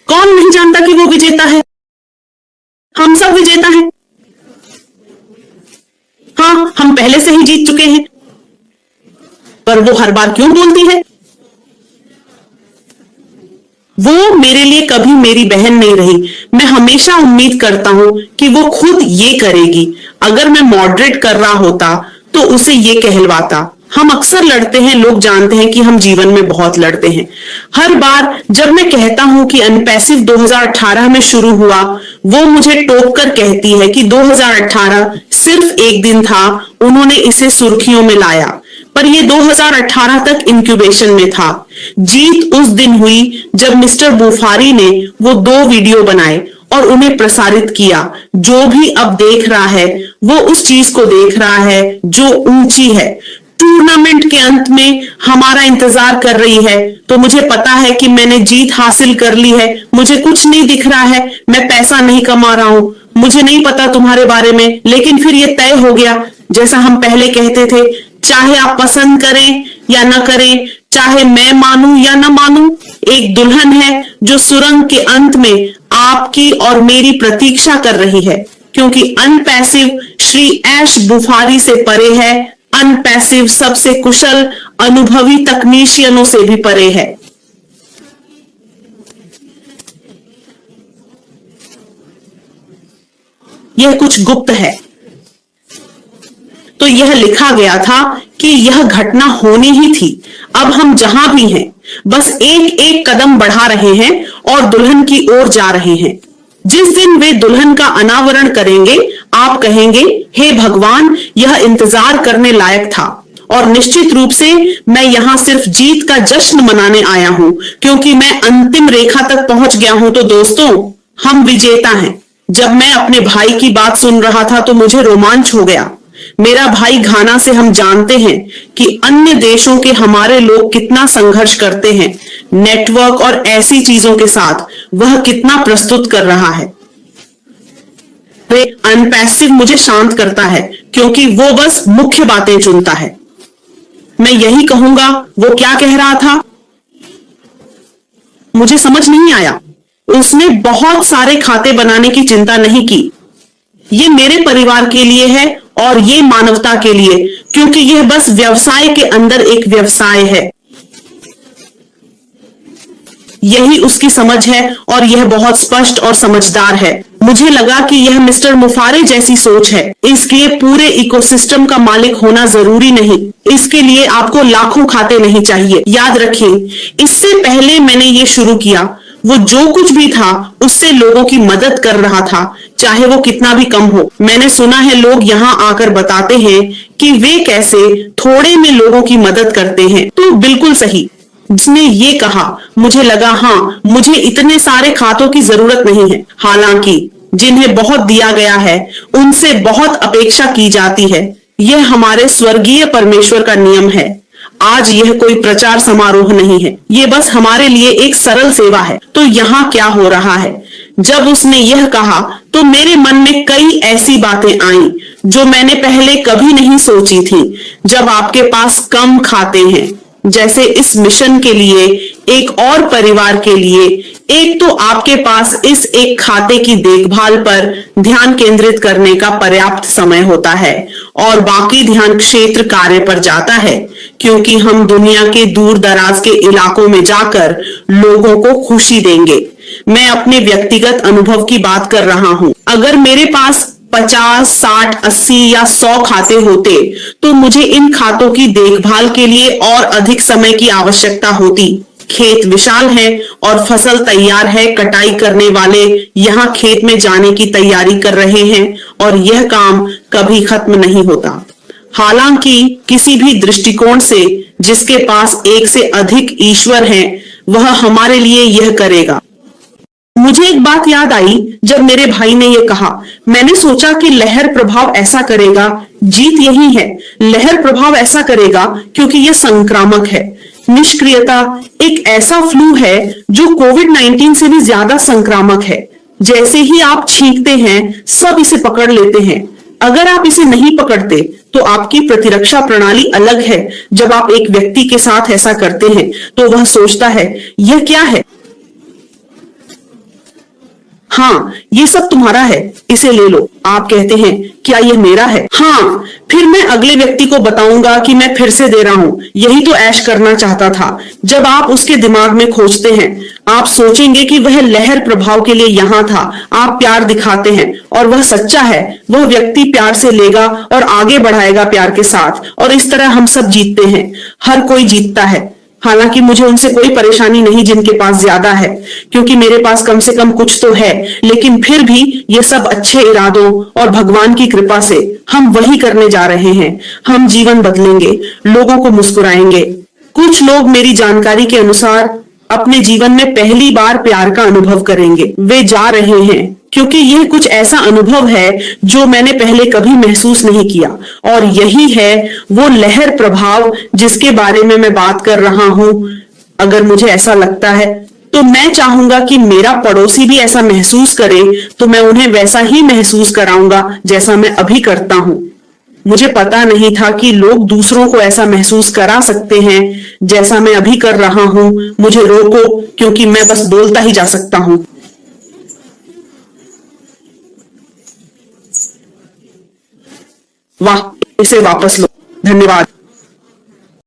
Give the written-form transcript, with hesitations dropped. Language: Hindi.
कौन नहीं जानता कि वो विजेता है? हम सब विजेता हैं। हाँ, हम पहले से ही जीत चुके हैं। पर वो हर बार क्यों बोलती है? वो मेरे लिए कभी मेरी बहन नहीं रही। मैं हमेशा उम्मीद करता हूं कि वो खुद ये करेगी। अगर मैं मॉडरेट कर रहा होता तो उसे ये कहलवाता। हम अक्सर लड़ते हैं, लोग जानते हैं कि हम जीवन में बहुत लड़ते हैं। हर बार जब मैं कहता हूं कि अनपैसिव 2018 में शुरू हुआ, वो मुझे टोक कर कहती है कि 2018 सिर्फ एक दिन था, उन्होंने इसे सुर्खियों में लाया, पर ये 2018 तक इंक्यूबेशन में था। जीत उस दिन हुई जब मिस्टर बुफारी ने वो 2 वीडियो बनाए और उन्हें प्रसारित किया। जो भी अब देख रहा है वो उस चीज को देख रहा है जो ऊंची है। टूर्नामेंट के अंत में हमारा इंतजार कर रही है, तो मुझे पता है कि मैंने जीत हासिल कर ली है। मुझे कुछ नहीं दिख रहा है, मैं पैसा नहीं कमा रहा हूं, मुझे नहीं पता तुम्हारे बारे में, लेकिन फिर ये तय हो गया। जैसा हम पहले कहते थे, चाहे आप पसंद करें या ना करें, चाहे मैं मानूं या ना मानूं, एक दुल्हन है जो सुरंग के अंत में आपकी और मेरी प्रतीक्षा कर रही है, क्योंकि अनपैसिव श्री ऐश बुफारी से परे है। अनपैसिव सबसे कुशल अनुभवी तकनीशियनों से भी परे है। यह कुछ गुप्त है। तो यह लिखा गया था कि यह घटना होनी ही थी। अब हम जहां भी हैं, बस एक एक कदम बढ़ा रहे हैं और दुल्हन की ओर जा रहे हैं। जिस दिन वे दुल्हन का अनावरण करेंगे, आप कहेंगे, हे भगवान, यह इंतजार करने लायक था। और निश्चित रूप से मैं यहां सिर्फ जीत का जश्न मनाने आया हूं, क्योंकि मैं अंतिम रेखा तक पहुंच गया हूं। तो दोस्तों, हम विजेता हैं। जब मैं अपने भाई की बात सुन रहा था तो मुझे रोमांच हो गया। मेरा भाई घाना से, हम जानते हैं कि अन्य देशों के हमारे लोग कितना संघर्ष करते हैं। नेटवर्क और ऐसी चीजों के साथ वह कितना प्रस्तुत कर रहा है। वे अनपैसिव मुझे शांत करता है, क्योंकि वो बस मुख्य बातें चुनता है। मैं यही कहूंगा, वो क्या कह रहा था मुझे समझ नहीं आया। उसने बहुत सारे खाते बनाने की चिंता नहीं की। ये मेरे परिवार के लिए है और ये मानवता के लिए, क्योंकि यह बस व्यवसाय के अंदर एक व्यवसाय है। यही उसकी समझ है और यह बहुत स्पष्ट और समझदार है। मुझे लगा कि यह मिस्टर मुफारे जैसी सोच है। इसलिए पूरे इकोसिस्टम का मालिक होना जरूरी नहीं। इसके लिए आपको लाखों खाते नहीं चाहिए। याद रखें, इससे पहले मैंने ये शुरू किया, वो जो कुछ भी था उससे लोगों की मदद कर रहा था, चाहे वो कितना भी कम हो। मैंने सुना है लोग यहाँ आकर बताते हैं कि वे कैसे थोड़े में लोगों की मदद करते हैं। तो बिल्कुल सही। जिसने ये कहा, मुझे लगा, हाँ, मुझे इतने सारे खातों की जरूरत नहीं है। हालांकि जिन्हें बहुत दिया गया है उनसे बहुत अपेक्षा की जाती है। यह हमारे स्वर्गीय परमेश्वर का नियम है। आज यह कोई प्रचार समारोह नहीं है, ये बस हमारे लिए एक सरल सेवा है। तो यहाँ क्या हो रहा है? जब उसने यह कहा तो मेरे मन में कई ऐसी बातें आईं जो मैंने पहले कभी नहीं सोची थी। जब आपके पास कम खाते हैं, जैसे इस मिशन के लिए, एक और परिवार के लिए, एक तो आपके पास इस एक खाते की देखभाल पर ध्यान केंद्रित करने का पर्याप्त समय होता है और बाकी ध्यान क्षेत्र कार्य पर जाता है, क्योंकि हम दुनिया के दूर दराज के इलाकों में जाकर लोगों को खुशी देंगे। मैं अपने व्यक्तिगत अनुभव की बात कर रहा हूं। अगर मेरे पास 50, 60, 80 या 100 खाते होते तो मुझे इन खातों की देखभाल के लिए और अधिक समय की आवश्यकता होती। खेत विशाल है और फसल तैयार है। कटाई करने वाले यहाँ खेत में जाने की तैयारी कर रहे हैं और यह काम कभी खत्म नहीं होता। हालांकि किसी भी दृष्टिकोण से जिसके पास एक से अधिक ईश्वर हैं, वह हमारे लिए यह करेगा। मुझे एक बात याद आई जब मेरे भाई ने यह कहा। मैंने सोचा कि लहर प्रभाव ऐसा करेगा। जीत यही है, लहर प्रभाव ऐसा करेगा क्योंकि यह संक्रामक है। निष्क्रियता एक ऐसा फ्लू है जो कोविड-19 से भी ज्यादा संक्रामक है। जैसे ही आप छींकते हैं, सब इसे पकड़ लेते हैं। अगर आप इसे नहीं पकड़ते तो आपकी प्रतिरक्षा प्रणाली अलग है। जब आप एक व्यक्ति के साथ ऐसा करते हैं तो वह सोचता है, यह क्या है? हाँ, ये सब तुम्हारा है, इसे ले लो। आप कहते हैं, क्या ये मेरा है? हाँ, फिर मैं अगले व्यक्ति को बताऊंगा कि मैं फिर से दे रहा हूँ, यही तो ऐश करना चाहता था। जब आप उसके दिमाग में खोजते हैं, आप सोचेंगे कि वह लहर प्रभाव के लिए यहाँ था। आप प्यार दिखाते हैं और वह सच्चा है। वह व्यक्ति प्यार से लेगा और आगे बढ़ाएगा प्यार के साथ, और इस तरह हम सब जीतते हैं। हर कोई जीतता है। हालांकि मुझे उनसे कोई परेशानी नहीं जिनके पास ज्यादा है, क्योंकि मेरे पास कम से कम कुछ तो है। लेकिन फिर भी ये सब अच्छे इरादों और भगवान की कृपा से हम वही करने जा रहे हैं। हम जीवन बदलेंगे, लोगों को मुस्कुराएंगे। कुछ लोग मेरी जानकारी के अनुसार अपने जीवन में पहली बार प्यार का अनुभव करेंगे। वे जा रहे हैं, क्योंकि यह कुछ ऐसा अनुभव है जो मैंने पहले कभी महसूस नहीं किया, और यही है वो लहर प्रभाव जिसके बारे में मैं बात कर रहा हूं। अगर मुझे ऐसा लगता है तो मैं चाहूंगा कि मेरा पड़ोसी भी ऐसा महसूस करे, तो मैं उन्हें वैसा ही महसूस कराऊंगा जैसा मैं अभी करता हूं। मुझे पता नहीं था कि लोग दूसरों को ऐसा महसूस करा सकते हैं जैसा मैं अभी कर रहा हूं। मुझे रोको, क्योंकि मैं बस बोलता ही जा सकता हूं। वाह, इसे वापस लो। धन्यवाद।